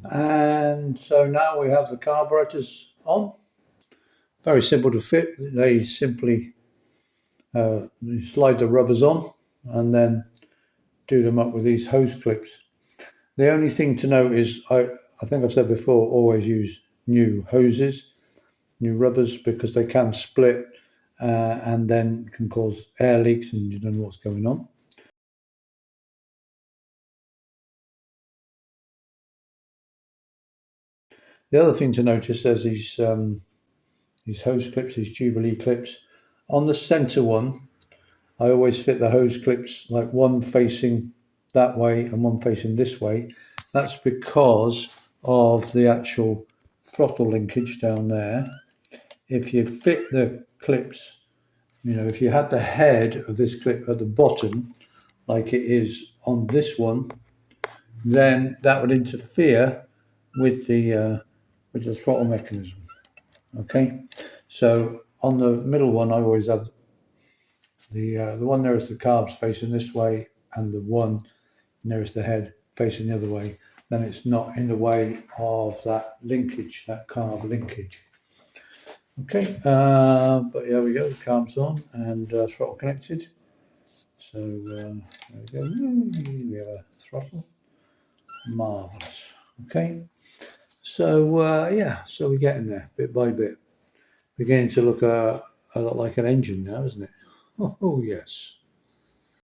And so now we have the carburetors on. Very simple to fit. They simply you slide the rubbers on and then do them up with these hose clips. The only thing to note is, I think I've said before, always use new hoses, new rubbers, because they can split and then can cause air leaks and you don't know what's going on. The other thing to notice, there's these hose clips, these Jubilee clips. On the center one, I always fit the hose clips like one facing that way and one facing this way. That's because of the actual throttle linkage down there. If you fit the clips, if you had the head of this clip at the bottom, like it is on this one, then that would interfere with the throttle mechanism. Okay, so on the middle one, I always have the one nearest the carbs facing this way, and the one nearest the head facing the other way. Then it's not in the way of that linkage, that carb linkage. Okay, but here we go. The carbs on and throttle connected. So there we go. We have a throttle. Marvelous. Okay. So yeah, so we're getting there bit by bit. Beginning to look a lot like an engine now, isn't it? Oh yes.